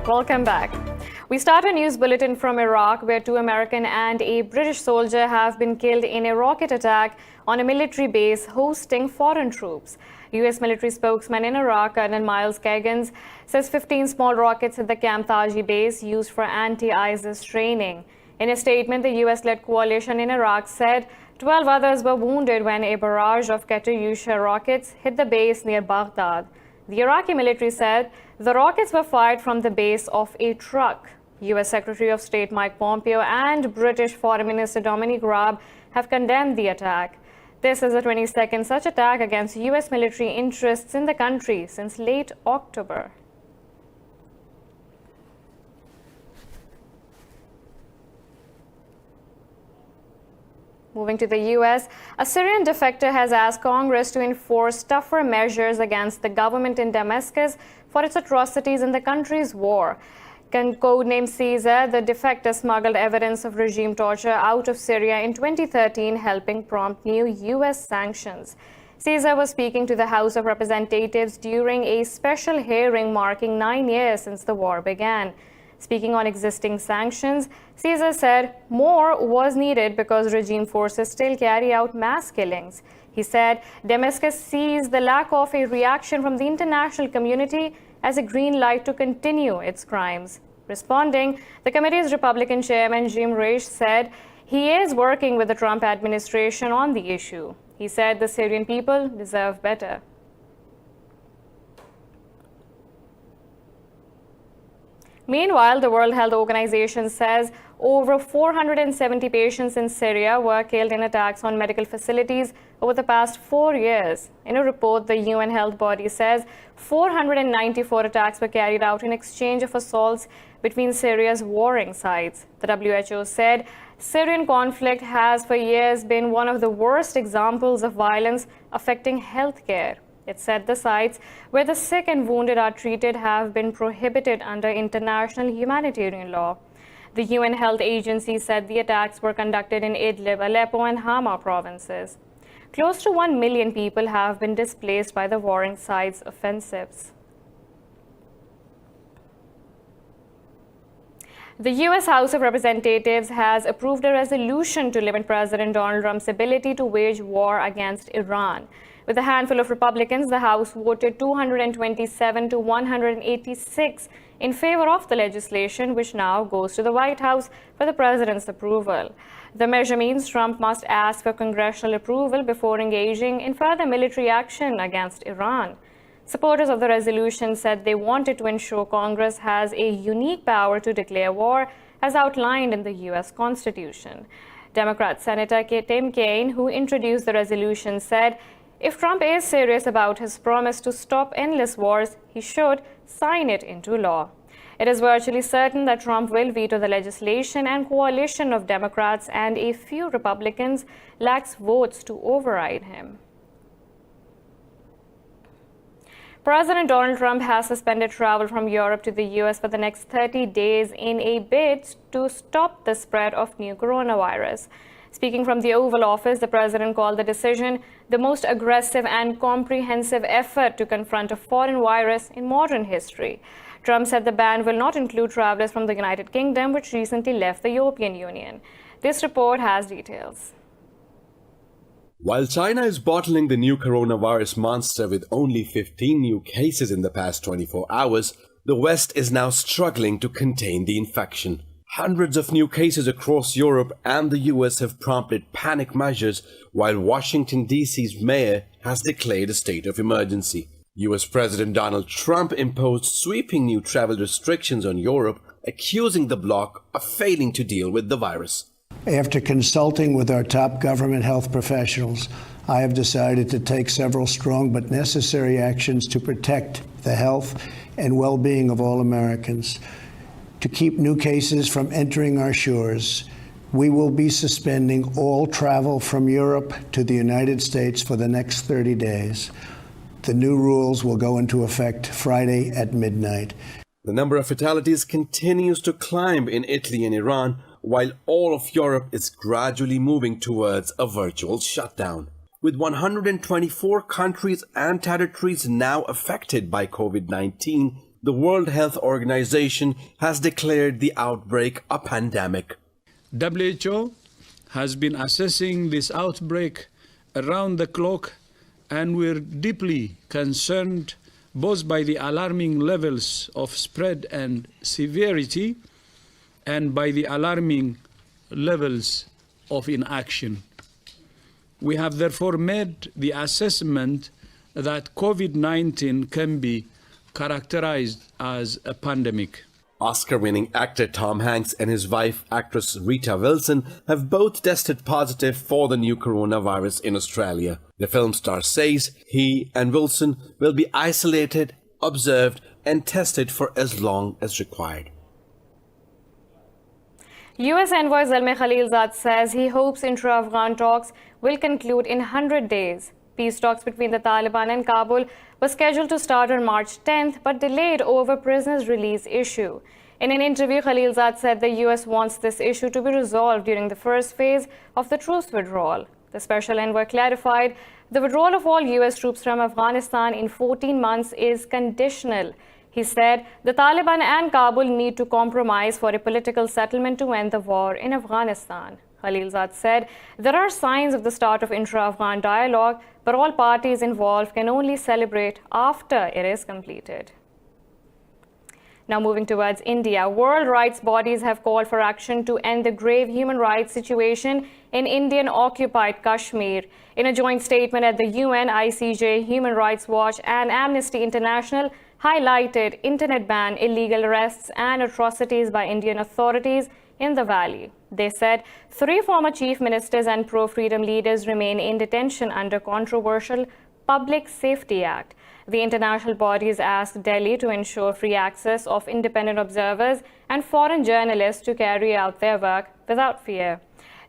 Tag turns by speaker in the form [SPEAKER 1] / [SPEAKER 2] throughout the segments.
[SPEAKER 1] Welcome back. We start a news bulletin from Iraq, where 2 American and a British soldier have been killed in a rocket attack on a military base hosting foreign troops. U.S. military spokesman in Iraq, Colonel Miles Kagans, says 15 small rockets hit the Camp Taji base used for anti-ISIS training. In a statement, the U.S.-led coalition in Iraq said 12 others were wounded when a barrage of Katyusha rockets hit the base near Baghdad. The Iraqi military said the rockets were fired from the base of a truck. U.S. Secretary of State Mike Pompeo and British Foreign Minister Dominic Raab have condemned the attack. This is the 22nd such attack against U.S. military interests in the country since late October. Moving to the U.S., a Syrian defector has asked Congress to enforce tougher measures against the government in Damascus for its atrocities in the country's war. Codenamed Caesar, the defector smuggled evidence of regime torture out of Syria in 2013, helping prompt new U.S. sanctions. Caesar was speaking to the House of Representatives during a special hearing marking 9 years since the war began. Speaking on existing sanctions, Caesar said more was needed because regime forces still carry out mass killings. He said Damascus sees the lack of a reaction from the international community as a green light to continue its crimes. Responding, the committee's Republican chairman Jim Risch said he is working with the Trump administration on the issue. He said the Syrian people deserve better. Meanwhile, the World Health Organization says over 470 patients in Syria were killed in attacks on medical facilities over the past 4 years. In a report, the UN health body says 494 attacks were carried out in exchange of assaults between Syria's warring sides. The WHO said Syrian conflict has for years been one of the worst examples of violence affecting healthcare. It said the sites where the sick and wounded are treated have been prohibited under international humanitarian law. The UN Health Agency said the attacks were conducted in Idlib, Aleppo, and Hama provinces. Close to 1 million people have been displaced by the warring sides' offensives. The U.S. House of Representatives has approved a resolution to limit President Donald Trump's ability to wage war against Iran. With a handful of Republicans, the House voted 227 to 186 in favor of the legislation, which now goes to the White House for the president's approval. The measure means Trump must ask for congressional approval before engaging in further military action against Iran. Supporters of the resolution said they wanted to ensure Congress has a unique power to declare war, as outlined in the U.S. Constitution. Democrat Senator Tim Kaine, who introduced the resolution, said if Trump is serious about his promise to stop endless wars, he should sign it into law. It is virtually certain that Trump will veto the legislation, and coalition of Democrats and a few Republicans lacks votes to override him. President Donald Trump has suspended travel from Europe to the U.S. for the next 30 days in a bid to stop the spread of new coronavirus. Speaking from the Oval Office, the president called the decision the most aggressive and comprehensive effort to confront a foreign virus in modern history. Trump said the ban will not include travelers from the United Kingdom, which recently left the European Union. This report has details.
[SPEAKER 2] While China is bottling the new coronavirus monster with only 15 new cases in the past 24 hours, the West is now struggling to contain the infection. Hundreds of new cases across Europe and the US have prompted panic measures, while Washington, D.C.'s mayor has declared a state of emergency. US President Donald Trump imposed sweeping new travel restrictions on Europe, accusing the bloc of failing to deal with the virus.
[SPEAKER 3] After consulting with our top government health professionals, I have decided to take several strong but necessary actions to protect the health and well-being of all Americans. To keep new cases from entering our shores, we will be suspending all travel from Europe to the United States for the next 30 days. The new rules will go into effect Friday at midnight.
[SPEAKER 2] The number of fatalities continues to climb in Italy and Iran, while all of Europe is gradually moving towards a virtual shutdown. With 124 countries and territories now affected by COVID-19, the World Health Organization has declared the outbreak a pandemic.
[SPEAKER 4] WHO has been assessing this outbreak around the clock, and we're deeply concerned both by the alarming levels of spread and severity and by the alarming levels of inaction. We have therefore made the assessment that COVID-19 can be characterized as a pandemic.
[SPEAKER 2] Oscar-winning actor Tom Hanks and his wife, actress Rita Wilson, have both tested positive for the new coronavirus in Australia. The film star says he and Wilson will be isolated, observed, and tested for as long as required.
[SPEAKER 1] U.S. Envoy Zalmay Khalilzad says he hopes intra-Afghan talks will conclude in 100 days. Peace talks between the Taliban and Kabul were scheduled to start on March 10th, but delayed over prisoners' release issue. In an interview, Khalilzad said the U.S. wants this issue to be resolved during the first phase of the truce withdrawal. The special envoy clarified the withdrawal of all U.S. troops from Afghanistan in 14 months is conditional. He said the Taliban and Kabul need to compromise for a political settlement to end the war in Afghanistan. Khalilzad said there are signs of the start of intra-Afghan dialogue, but all parties involved can only celebrate after it is completed. Now moving towards India, world rights bodies have called for action to end the grave human rights situation in Indian-occupied Kashmir. In a joint statement at the UN, ICJ, Human Rights Watch and Amnesty International highlighted internet ban, illegal arrests and atrocities by Indian authorities in the valley. They said 3 former chief ministers and pro-freedom leaders remain in detention under controversial Public Safety Act. The international bodies asked Delhi to ensure free access of independent observers and foreign journalists to carry out their work without fear.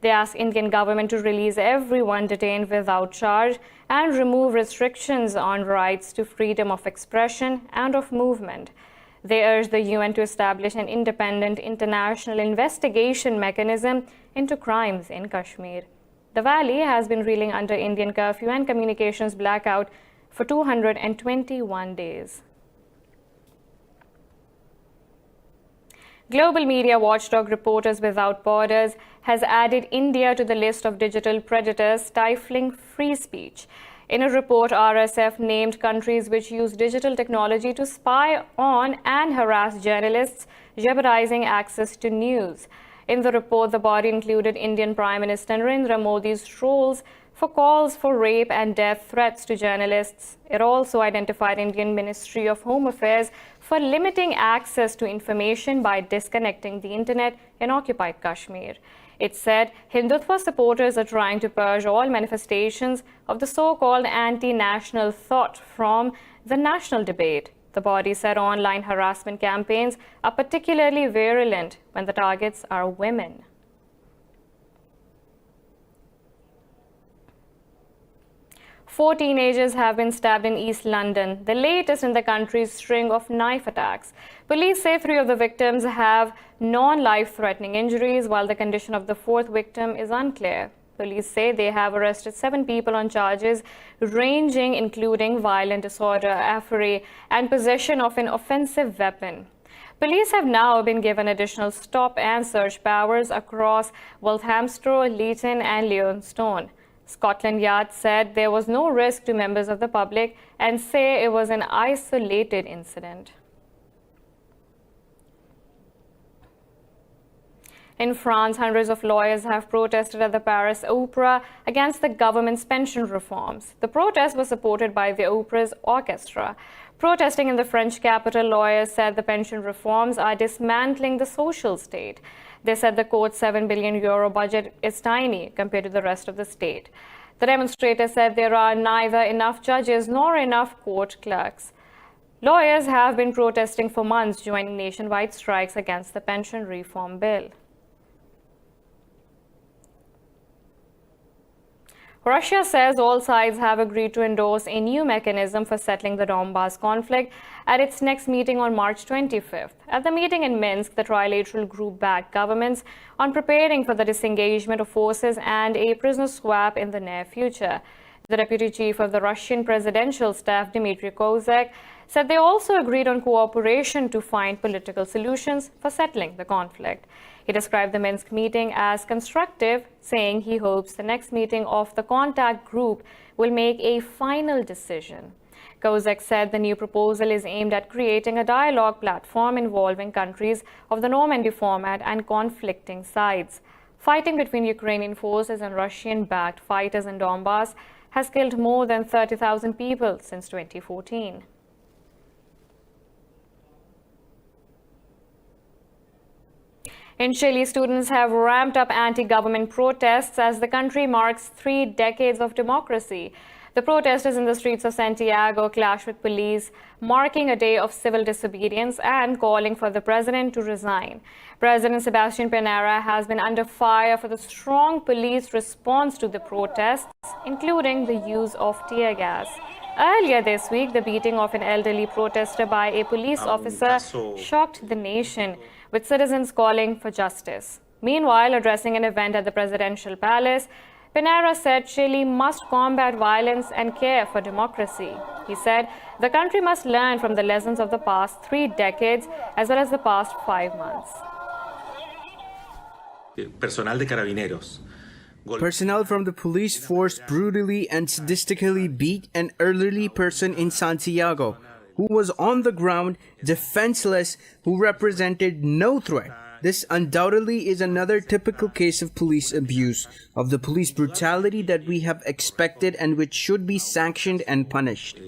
[SPEAKER 1] They asked Indian government to release everyone detained without charge and remove restrictions on rights to freedom of expression and of movement. They urged the UN to establish an independent international investigation mechanism into crimes in Kashmir. The valley has been reeling under Indian curfew and communications blackout for 221 days. Global media watchdog Reporters Without Borders has added India to the list of digital predators stifling free speech. In a report, RSF named countries which use digital technology to spy on and harass journalists, jeopardizing access to news. In the report, the body included Indian Prime Minister Narendra Modi's trolls for calls for rape and death threats to journalists. It also identified Indian Ministry of Home Affairs for limiting access to information by disconnecting the internet in occupied Kashmir. It said Hindutva supporters are trying to purge all manifestations of the so-called anti-national thought from the national debate. The body said online harassment campaigns are particularly virulent when the targets are women. Four teenagers have been stabbed in East London, the latest in the country's string of knife attacks. Police say 3 of the victims have non-life-threatening injuries, while the condition of the 4th victim is unclear. Police say they have arrested 7 people on charges ranging including violent disorder, affray, and possession of an offensive weapon. Police have now been given additional stop and search powers across Walthamstow, Leeton, and Leytonstone. Scotland Yard said there was no risk to members of the public and say it was an isolated incident. In France, hundreds of lawyers have protested at the Paris Opera against the government's pension reforms. The protest was supported by the opera's orchestra. Protesting in the French capital, lawyers said the pension reforms are dismantling the social state. They said the court's €7 billion budget is tiny compared to the rest of the state. The demonstrators said there are neither enough judges nor enough court clerks. Lawyers have been protesting for months, joining nationwide strikes against the pension reform bill. Russia says all sides have agreed to endorse a new mechanism for settling the Donbas conflict at its next meeting on March 25th. At the meeting in Minsk, the trilateral group backed governments on preparing for the disengagement of forces and a prisoner swap in the near future. The deputy chief of the Russian presidential staff, Dmitry Kozak, said they also agreed on cooperation to find political solutions for settling the conflict. He described the Minsk meeting as constructive, saying he hopes the next meeting of the contact group will make a final decision. Kozak said the new proposal is aimed at creating a dialogue platform involving countries of the Normandy format and conflicting sides. Fighting between Ukrainian forces and Russian-backed fighters in Donbass has killed more than 30,000 people since 2014. In Chile, students have ramped up anti-government protests as the country marks 3 decades of democracy. The protesters in the streets of Santiago clashed with police, marking a day of civil disobedience and calling for the president to resign. President Sebastián Piñera has been under fire for the strong police response to the protests, including the use of tear gas. Earlier this week, the beating of an elderly protester by a police officer shocked the nation, with citizens calling for justice. Meanwhile, addressing an event at the presidential palace, Piñera said Chile must combat violence and care for democracy. He said the country must learn from the lessons of the past 3 decades as well as the past 5 months.
[SPEAKER 5] Personal de carabineros.
[SPEAKER 6] Personnel from the police force brutally and sadistically beat an elderly person in Santiago who was on the ground, defenseless, who represented no threat. This undoubtedly is another typical case of police abuse, of the police brutality that we have expected and which should be sanctioned and punished.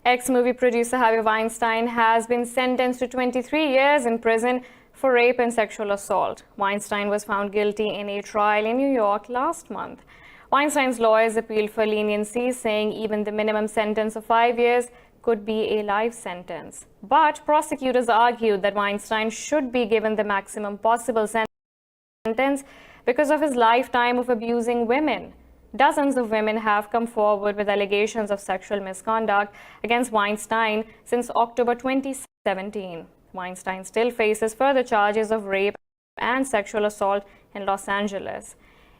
[SPEAKER 1] Ex-movie producer Harvey Weinstein has been sentenced to 23 years in prison for rape and sexual assault. Weinstein was found guilty in a trial in New York last month. Weinstein's lawyers appealed for leniency, saying even the minimum sentence of 5 years could be a life sentence. But prosecutors argued that Weinstein should be given the maximum possible sentence because of his lifetime of abusing women. Dozens of women have come forward with allegations of sexual misconduct against Weinstein since October 2017. Weinstein still faces further charges of rape and sexual assault in Los Angeles.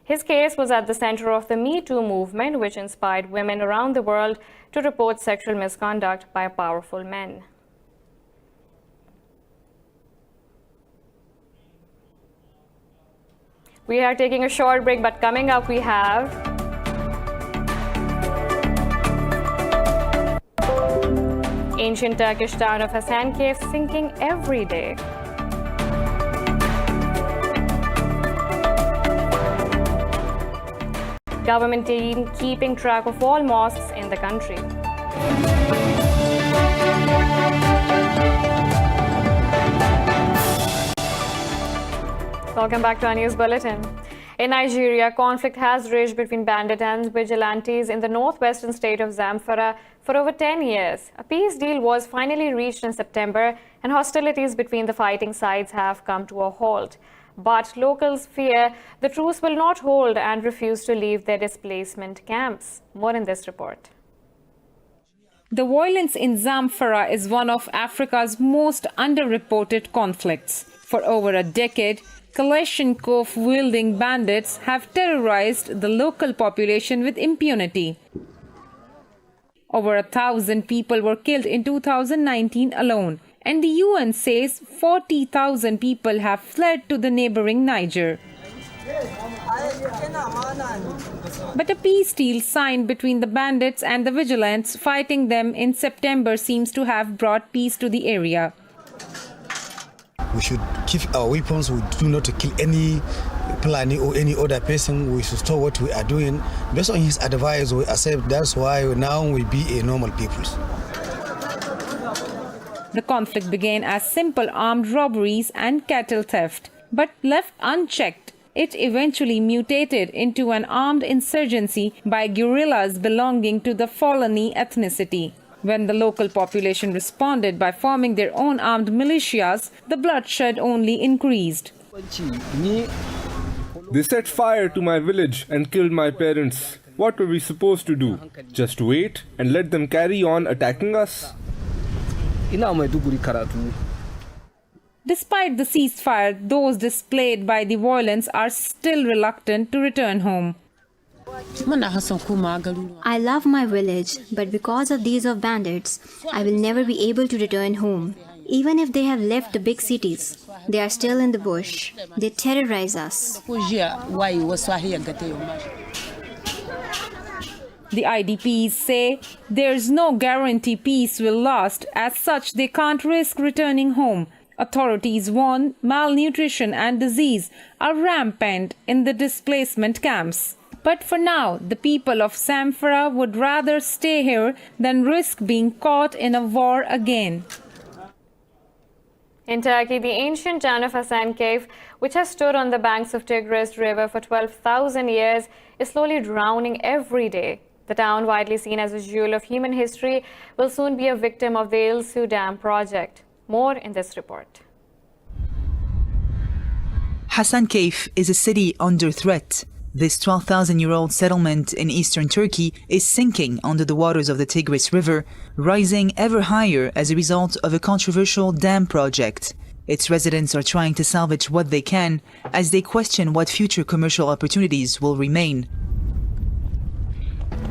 [SPEAKER 1] His case was at the center of the Me Too movement, which inspired women around the world to report sexual misconduct by powerful men. We are taking a short break, but coming up we have ancient Turkish town of Hasankeyf sinking every day. Government team keeping track of all mosques in the country. Welcome back to our news bulletin. In Nigeria, conflict has raged between bandit and vigilantes in the northwestern state of Zamfara for over 10 years. A peace deal was finally reached in September, and hostilities between the fighting sides have come to a halt. But locals fear the truce will not hold and refuse to leave their displacement camps. More in this report.
[SPEAKER 7] The violence in Zamfara is one of Africa's most underreported conflicts. For over a decade, Kalashnikov-wielding bandits have terrorized the local population with impunity. Over 1,000 people were killed in 2019 alone, and the UN says 40,000 people have fled to the neighboring Niger. But a peace deal signed between the bandits and the vigilantes fighting them in September seems to have brought peace to the area.
[SPEAKER 8] We should keep our weapons. We do not kill any Fulani or any other person. We should stop what we are doing. Based on his advice, we accept. That's why now we be a normal people.
[SPEAKER 7] The conflict began as simple armed robberies and cattle theft, but left unchecked, it eventually mutated into an armed insurgency by guerrillas belonging to the Fulani ethnicity. When the local population responded by forming their own armed militias, the bloodshed only increased.
[SPEAKER 9] They set fire to my village and killed my parents. What were we supposed to do? Just wait and let them carry on attacking us?
[SPEAKER 7] Despite the ceasefire, those displaced by the violence are still reluctant to return home.
[SPEAKER 10] I love my village, but because of these of bandits, I will never be able to return home. Even if they have left the big cities, they are still in the bush. They terrorize us.
[SPEAKER 7] The IDPs say there's no guarantee peace will last. As such, they can't risk returning home. Authorities warn malnutrition and disease are rampant in the displacement camps. But for now, the people of Zamfara would rather stay here than risk being caught in a war again.
[SPEAKER 1] In Turkey, the ancient town of Hasan Cave, which has stood on the banks of Tigris River for 12,000 years, is slowly drowning every day. The town, widely seen as a jewel of human history, will soon be a victim of the Il-Su Dam project. More in this report.
[SPEAKER 11] Hasan Cave is a city under threat. This 12,000-year-old settlement in eastern Turkey is sinking under the waters of the Tigris River, rising ever higher as a result of a controversial dam project. Its residents are trying to salvage what they can as they question what future commercial opportunities will remain.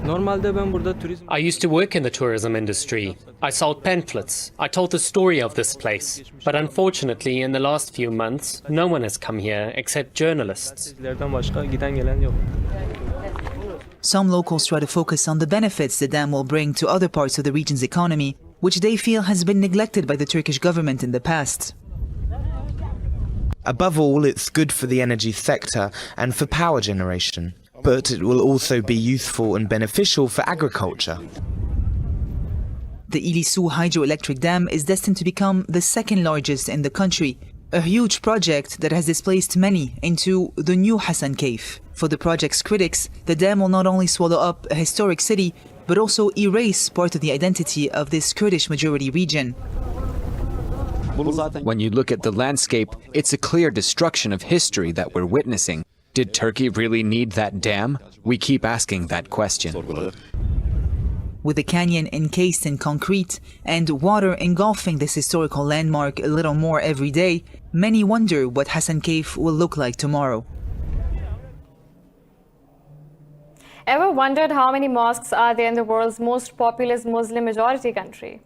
[SPEAKER 12] I used to work in the tourism industry. I sold pamphlets. I told the story of this place. But unfortunately, in the last few months, no one has come here except journalists.
[SPEAKER 11] Some locals try to focus on the benefits the dam will bring to other parts of the region's economy, which they feel has been neglected by the Turkish government in the past.
[SPEAKER 13] Above all, it's good for the energy sector and for power generation. But it will also be useful and beneficial for agriculture.
[SPEAKER 11] The Il-Su hydroelectric dam is destined to become the second largest in the country, a huge project that has displaced many into the new Hasan Cave. For the project's critics, the dam will not only swallow up a historic city, but also erase part of the identity of this Kurdish majority region.
[SPEAKER 14] When you look at the landscape, it's a clear destruction of history that we're witnessing. Did Turkey really need that dam? We keep asking that question.
[SPEAKER 11] With the canyon encased in concrete and water engulfing this historical landmark a little more every day, many wonder what Hasan Cave will look like tomorrow.
[SPEAKER 1] Ever wondered how many mosques are there in the world's most populous Muslim majority country?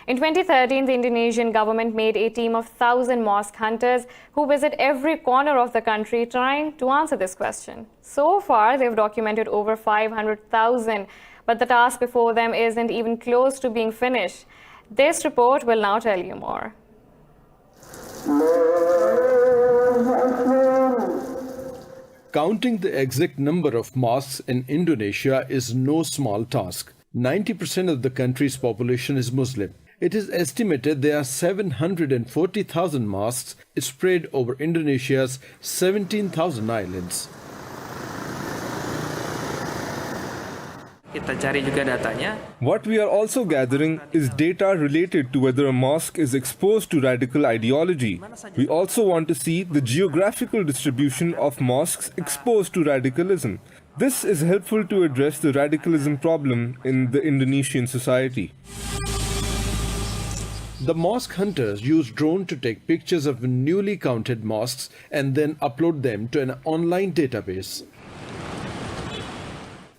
[SPEAKER 1] In 2013, the Indonesian government made a team of 1,000 mosque hunters who visit every corner of the country trying to answer this question. So far, they've documented over 500,000, but the task before them isn't even close to being finished. This report will now tell you more.
[SPEAKER 2] Counting the exact number of mosques in Indonesia is no small task. 90% of the country's population is Muslim. It is estimated there are 740,000 mosques spread over Indonesia's 17,000 islands.
[SPEAKER 9] What we are also gathering is data related to whether a mosque is exposed to radical ideology. We also want to see the geographical distribution of mosques exposed to radicalism. This is helpful to address the radicalism problem in the Indonesian society.
[SPEAKER 2] The mosque hunters use drones to take pictures of newly counted mosques and then upload them to an online database.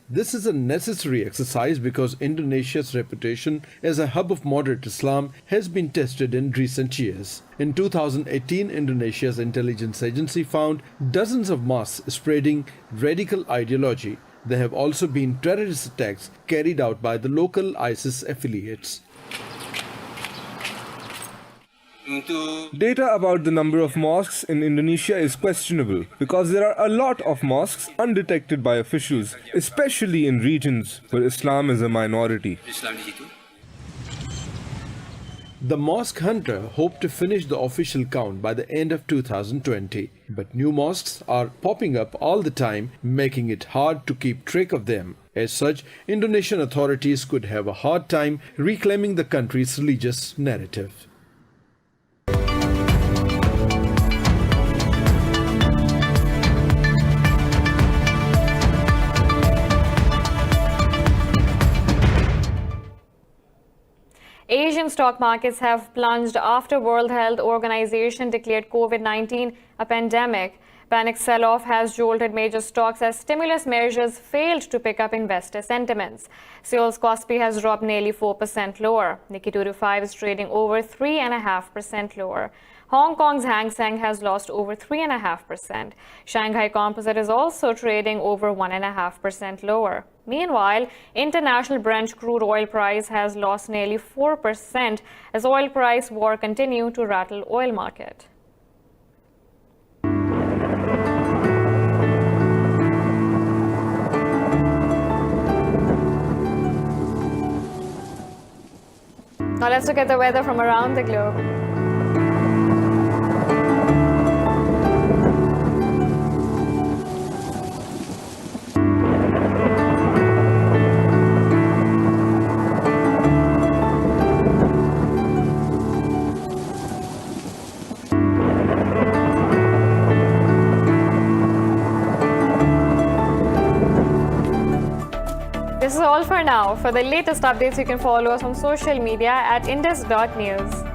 [SPEAKER 2] This is a necessary exercise because Indonesia's reputation as a hub of moderate Islam has been tested in recent years. In 2018, Indonesia's intelligence agency found dozens of mosques spreading radical ideology. There have also been terrorist attacks carried out by the local ISIS affiliates.
[SPEAKER 9] Data about the number of mosques in Indonesia is questionable because there are a lot of mosques undetected by officials, especially in regions where Islam is a minority.
[SPEAKER 2] The mosque hunter hoped to finish the official count by the end of 2020, but new mosques are popping up all the time, making it hard to keep track of them. As such, Indonesian authorities could have a hard time reclaiming the country's religious narrative.
[SPEAKER 1] Asian stock markets have plunged after World Health Organization declared COVID-19 a pandemic. Panic sell-off has jolted major stocks as stimulus measures failed to pick up investor sentiments. Seoul's Kospi has dropped nearly 4% lower. Nikkei 225 is trading over 3.5% lower. Hong Kong's Hang Seng has lost over 3.5%. Shanghai Composite is also trading over 1.5% lower. Meanwhile, international Brent crude oil price has lost nearly 4% as oil price war continue to rattle oil market. Now let's look at the weather from around the globe. This is all for now. For the latest updates, you can follow us on social media at indus.news.